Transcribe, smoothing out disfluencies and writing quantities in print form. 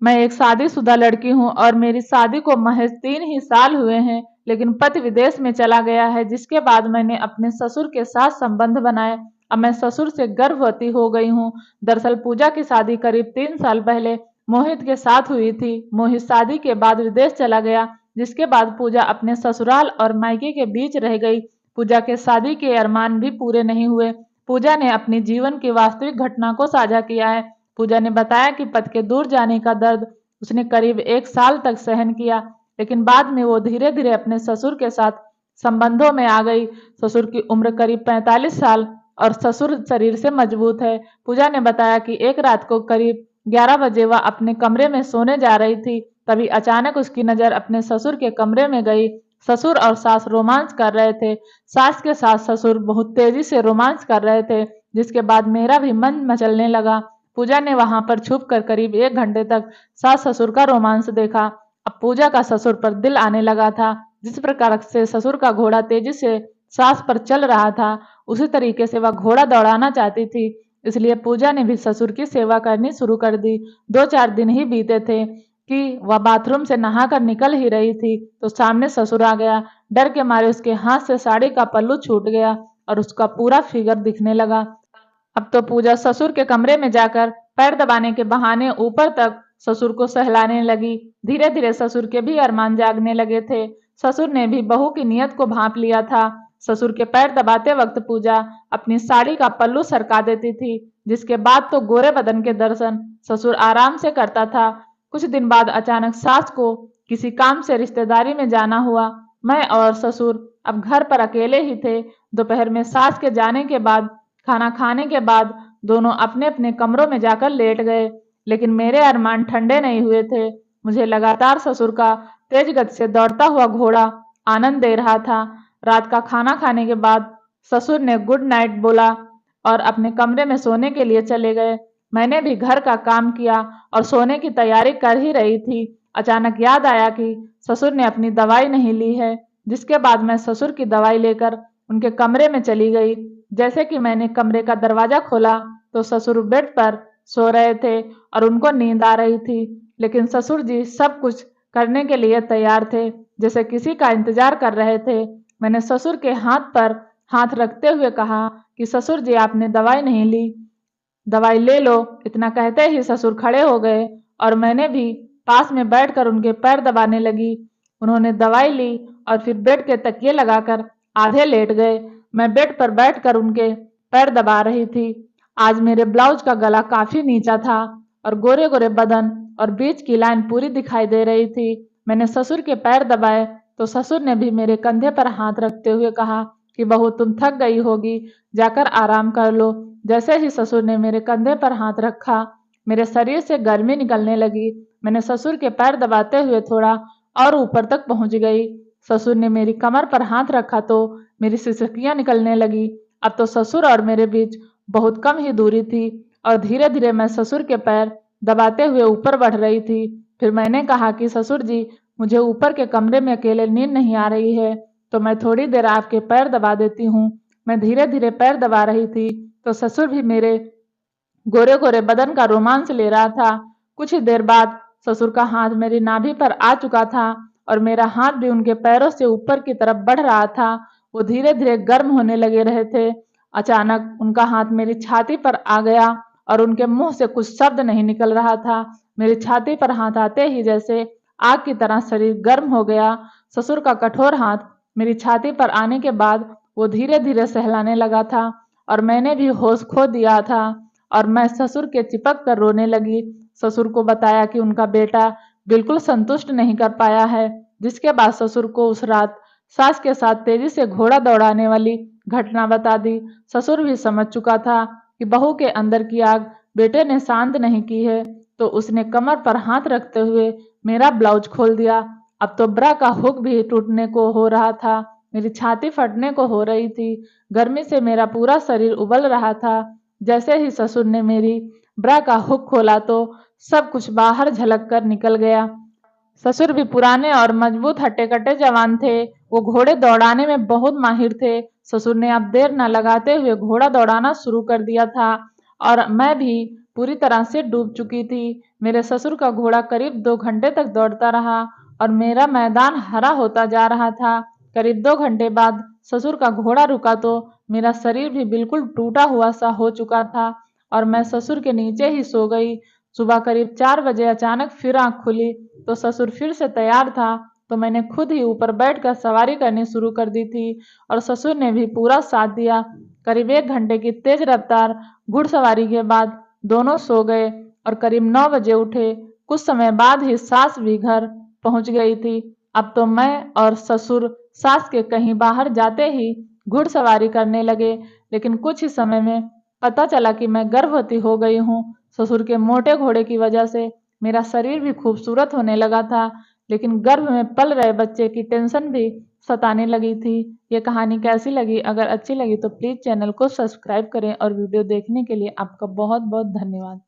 मैं एक शादीशुदा लड़की हूँ और मेरी शादी को महज 3 ही साल हुए हैं, लेकिन पति विदेश में चला गया है, जिसके बाद मैंने अपने ससुर के साथ संबंध बनाए। अब मैं ससुर से गर्भवती हो गई हूँ। दरअसल पूजा की शादी करीब 3 साल पहले मोहित के साथ हुई थी। मोहित शादी के बाद विदेश चला गया, जिसके बाद पूजा अपने ससुराल और मायके के बीच रह गई। पूजा के शादी के अरमान भी पूरे नहीं हुए। पूजा ने अपने जीवन की वास्तविक घटना को साझा किया है। पूजा ने बताया कि पति के दूर जाने का दर्द उसने करीब 1 साल तक सहन किया, लेकिन बाद में वो धीरे धीरे अपने ससुर के साथ संबंधों में आ गई। ससुर की उम्र करीब 45 साल और ससुर शरीर से मजबूत है। पूजा ने बताया कि एक रात को करीब 11 बजे वह अपने कमरे में सोने जा रही थी, तभी अचानक उसकी नजर अपने ससुर के कमरे में गई। ससुर और सास रोमांस कर रहे थे। सास के साथ ससुर बहुत तेजी से रोमांस कर रहे थे, जिसके बाद मेरा भी मन मचलने लगा। पूजा ने वहां पर छुप कर करीब 1 घंटे तक सास ससुर का रोमांस देखा। अब पूजा का ससुर पर दिल आने लगा था। जिस प्रकार से ससुर का घोड़ा तेजी से सास पर चल रहा था, उसी तरीके से वह घोड़ा दौड़ाना चाहती थी। इसलिए पूजा ने भी ससुर की सेवा करनी शुरू कर दी। 2-4 दिन ही बीते थे कि वह बाथरूम से नहाकर निकल ही रही थी, तो सामने ससुर आ गया। डर के मारे उसके हाथ से साड़ी का पल्लू छूट गया और उसका पूरा फिगर दिखने लगा। अब तो पूजा ससुर के कमरे में जाकर पैर दबाने के बहाने ऊपर तक ससुर को सहलाने लगी। धीरे धीरे ससुर के भी अरमान जागने लगे थे। ससुर ने भी बहू की नियत को भांप लिया था। ससुर के पैर दबाते वक्त पूजा अपनी साड़ी का पल्लू सरका देती थी, जिसके बाद तो गोरे बदन के दर्शन ससुर आराम से करता था। कुछ दिन बाद अचानक सास को किसी काम से रिश्तेदारी में जाना हुआ। मैं और ससुर अब घर पर अकेले ही थे। दोपहर में सास के जाने के बाद खाना खाने के बाद दोनों अपने अपने कमरों में जाकर लेट गए, लेकिन मेरे अरमान ठंडे नहीं हुए थे। मुझे लगातार ससुर का तेज गति से दौड़ता हुआ घोड़ा आनंद दे रहा था। रात का खाना खाने के बाद ससुर ने गुड नाइट बोला और अपने कमरे में सोने के लिए चले गए। मैंने भी घर का काम किया और सोने की तैयारी कर ही रही थी। अचानक याद आया कि ससुर ने अपनी दवाई नहीं ली है, जिसके बाद मैं ससुर की दवाई लेकर उनके कमरे में चली गई। जैसे कि मैंने कमरे का दरवाजा खोला तो ससुर बेड पर सो रहे थे और उनको नींद आ रही थी, लेकिन ससुर जी सब कुछ करने के लिए तैयार थे, जैसे किसी का इंतजार कर रहे थे। मैंने ससुर के हाथ पर हाथ रखते हुए कहा कि ससुर जी आपने दवाई नहीं ली, दवाई ले लो। इतना कहते ही ससुर खड़े हो गए और मैंने भी पास में बैठकर उनके पैर दबाने लगी। उन्होंने दवाई ली और फिर बेड के तकिए लगाकर आधे लेट गए। मैं बेड पर बैठकर उनके पैर दबा रही थी। आज मेरे ब्लाउज का गला काफी नीचा था और गोरे गोरे बदन और बीच की लाइन पूरी दिखाई दे रही थी। मैंने ससुर के पैर दबाए तो ससुर ने भी मेरे कंधे पर हाथ रखते हुए कहा कि बहू तुम थक गई होगी, जाकर आराम कर लो। जैसे ही ससुर ने मेरे कंधे पर हाथ रखा, मेरे शरीर से गर्मी निकलने लगी। मैंने ससुर के पैर दबाते हुए थोड़ा और ऊपर तक पहुंच गई। ससुर ने मेरी कमर पर हाथ रखा तो मेरी सिसकियां निकलने लगी। अब तो ससुर और मेरे बीच बहुत कम ही दूरी थी और धीरे धीरे मैं ससुर के पैर दबाते हुए ऊपर बढ़ रही थी। फिर मैंने कहा कि ससुर जी, मुझे ऊपर के कमरे में अकेले नींद नहीं आ रही है, तो मैं थोड़ी देर आपके पैर दबा देती हूँ। मैं धीरे धीरे पैर दबा रही थी तो ससुर भी मेरे गोरे गोरे बदन का रोमांस ले रहा था। कुछ ही देर बाद ससुर का हाथ मेरी नाभि पर आ चुका था और मेरा हाथ भी उनके पैरों से ऊपर की तरफ बढ़ रहा था। वो धीरे धीरे गर्म होने लगे रहे थे। अचानक उनका हाथ मेरी छाती पर आ गया और उनके मुंह से कुछ शब्द नहीं निकल रहा था। मेरी छाती पर हाथ आते ही जैसे आग की तरह शरीर गर्म हो गया। ससुर का कठोर हाथ मेरी छाती पर आने के बाद वो धीरे धीरे सहलाने लगा था और मैंने भी होश खो दिया था और मैं ससुर के चिपक कर रोने लगी। ससुर को बताया कि उनका बेटा बिल्कुल संतुष्ट नहीं कर पाया है, जिसके बाद ससुर को उस रात सास के साथ तेजी से घोड़ा दौड़ाने वाली घटना बता दी। ससुर भी समझ चुका था कि बहू के अंदर की आग बेटे ने शांत नहीं की है, तो उसने कमर पर हाथ रखते हुए मेरा ब्लाउज खोल दिया। अब तो ब्रा का हुक भी टूटने को हो रहा था। मेरी छाती फटने को हो रही थी। गर्मी से मेरा पूरा शरीर उबल रहा था। जैसे ही ससुर ने मेरी ब्रा का हुक खोला तो सब कुछ बाहर झलक कर निकल गया। ससुर भी पुराने और मजबूत हट्टे-कट्टे जवान थे। वो घोड़े दौड़ाने में बहुत माहिर थे। ससुर ने अब देर न लगाते हुए घोड़ा दौड़ाना शुरू कर दिया था और मैं भी पूरी तरह से डूब चुकी थी। मेरे ससुर का घोड़ा करीब 2 घंटे तक दौड़ता रहा और मेरा मैदान हरा होता जा रहा था। करीब 2 घंटे बाद ससुर का घोड़ा रुका तो मेरा शरीर भी बिल्कुल टूटा हुआ सा हो चुका था और मैं ससुर के नीचे ही सो गई। सुबह करीब 4 बजे अचानक फिर आँख खुली तो ससुर फिर से तैयार था, तो मैंने खुद ही ऊपर बैठकर सवारी करनी शुरू कर दी थी और ससुर ने भी पूरा साथ दिया। करीब 1 घंटे की तेज रफ्तार घुड़सवारी के बाद दोनों सो गए और करीब 9 बजे उठे। कुछ समय बाद ही सास भी घर पहुंच गई थी। अब तो मैं और ससुर सास के कहीं बाहर जाते ही घुड़सवारी करने लगे, लेकिन कुछ ही समय में पता चला कि मैं गर्भवती हो गई हूँ। ससुर के मोटे घोड़े की वजह से मेरा शरीर भी खूबसूरत होने लगा था, लेकिन गर्भ में पल रहे बच्चे की टेंशन भी सताने लगी थी। ये कहानी कैसी लगी? अगर अच्छी लगी तो प्लीज़ चैनल को सब्सक्राइब करें और वीडियो देखने के लिए आपका बहुत बहुत धन्यवाद।